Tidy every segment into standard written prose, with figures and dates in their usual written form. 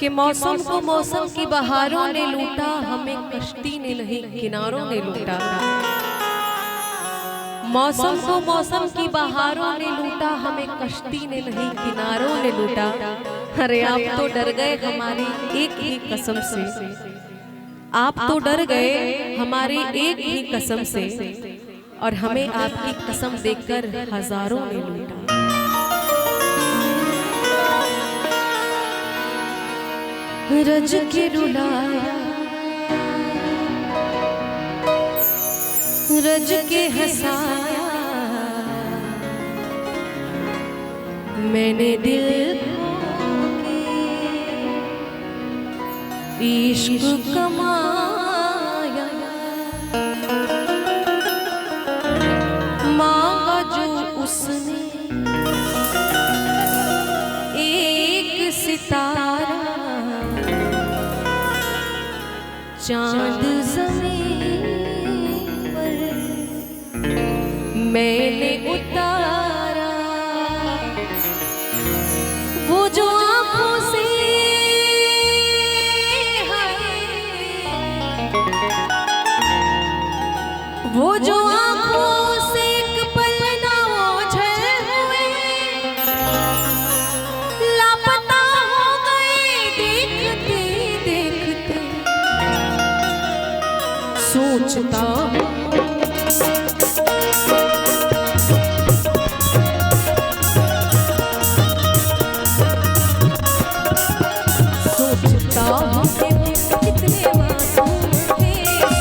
कि मौसम को मौसम की बहारों ने लूटा, हमें कश्ती ने नहीं किनारों ने लूटा। मौसम को मौसम की बहारों ने लूटा, हमें कश्ती ने नहीं किनारों ने लूटा। अरे आप तो डर गए हमारी एक ही कसम से, आप तो डर गए हमारी एक ही कसम से, और हमें आपकी कसम देकर हजारों ने लूटा। रज के रुलाया, रज के हंसाया, मैंने दिल को इश्क कमाया। मांगा जो उसने एक सितारा, चांद ज़मीन पर मैंने उतारा। वो जो आँखों से वो जो आँखों से एक पल ना ओझल हुए, लापता हो गए देखते देखते। सोचता हूँ कि वो कितने मासूम थे,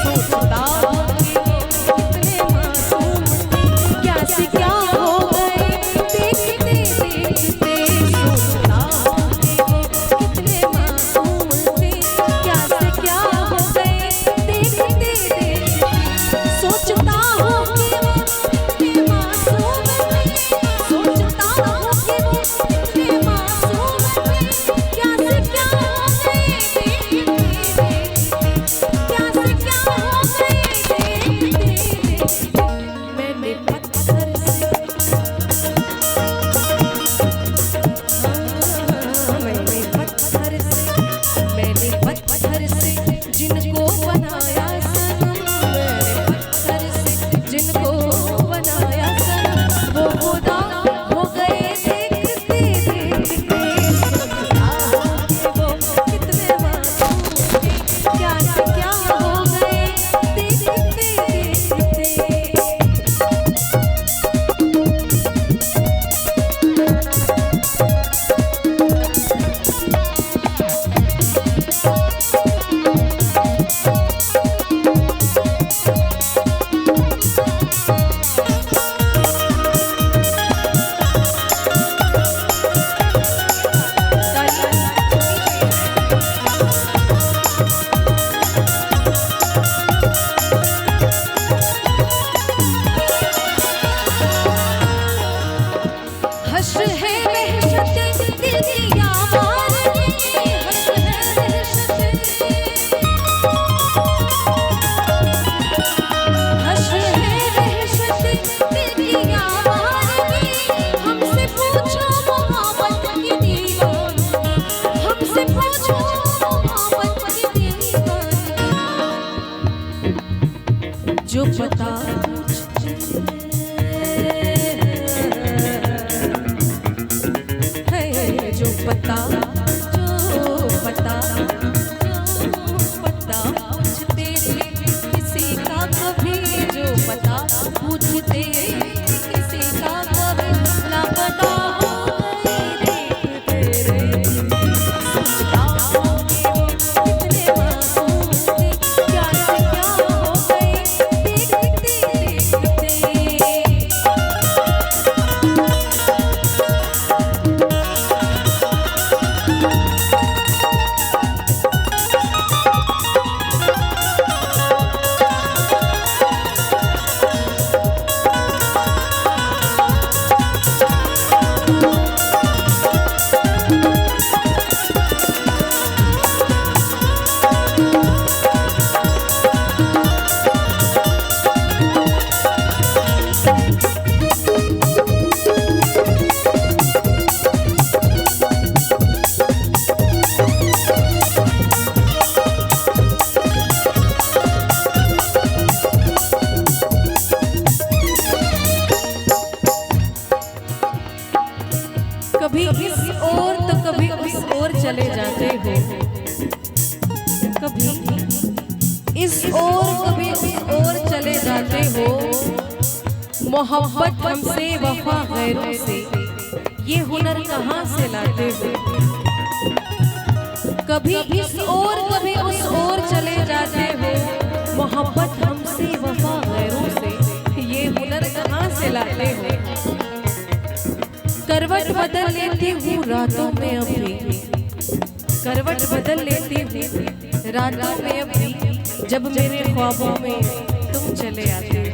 सोचता हूँ कि वो कितने मासूम थे। क्या से क्या हो गए देखते देखते। सोचता हूँ कि वो कितने मासूम थे, क्या से क्या हो गए देखते देखते। सोचता हूँ कि वो कितने मासूम थे, सोचता हूँ कि वो कितने मासूम थे। क्या से क्या हो गए देखते देखते, क्या से क्या हो गए देखते देखते। मैंने पत्थर से, मैंने पत्थर से, मैंने पत्थर से जिनको बनाया सनम, मैंने पत्थर से जिनको बनाया सनम, वो खुदा हो गए देखते देखते। सोचता हूँ कि वो कितने मासूम थे, क्या से क्या हो गए देखते देखते। हश्र है वहशत दिल की आवाज़, हश्र है वहशत, हश्र है वहशत दिल की आवाज़। हमसे पूछो मोहब्बत की दीवानगी, हमसे पूछो मोहब्बत की दीवानगी। जो पता जो पता पूछते थे किसी का कभी, जो पता पूछते किसी का कभी, लापता हो गए देखते देखते। सोचता हूँ कि वो कितने मासूम थे, क्या से क्या हो गए देखते देखते। कभी इस ओर तो कभी उस ओर चले जाते हो, कभी इस ओर कभी उस ओर चले जाते हो। मोहब्बत हमसे वफा गैरों से, ये हुनर कहाँ से लाते हो। कभी इस ओर कभी उस ओर चले जाते हो। मोहब्बत हमसे वफा गैरों से, ये हुनर कहाँ से लाते हो। करवट बदल लेती हूँ रातों में अभी, करवट बदल लेती हूँ रातों में अभी, जब मेरे ख्वाबों में तुम चले आते हो।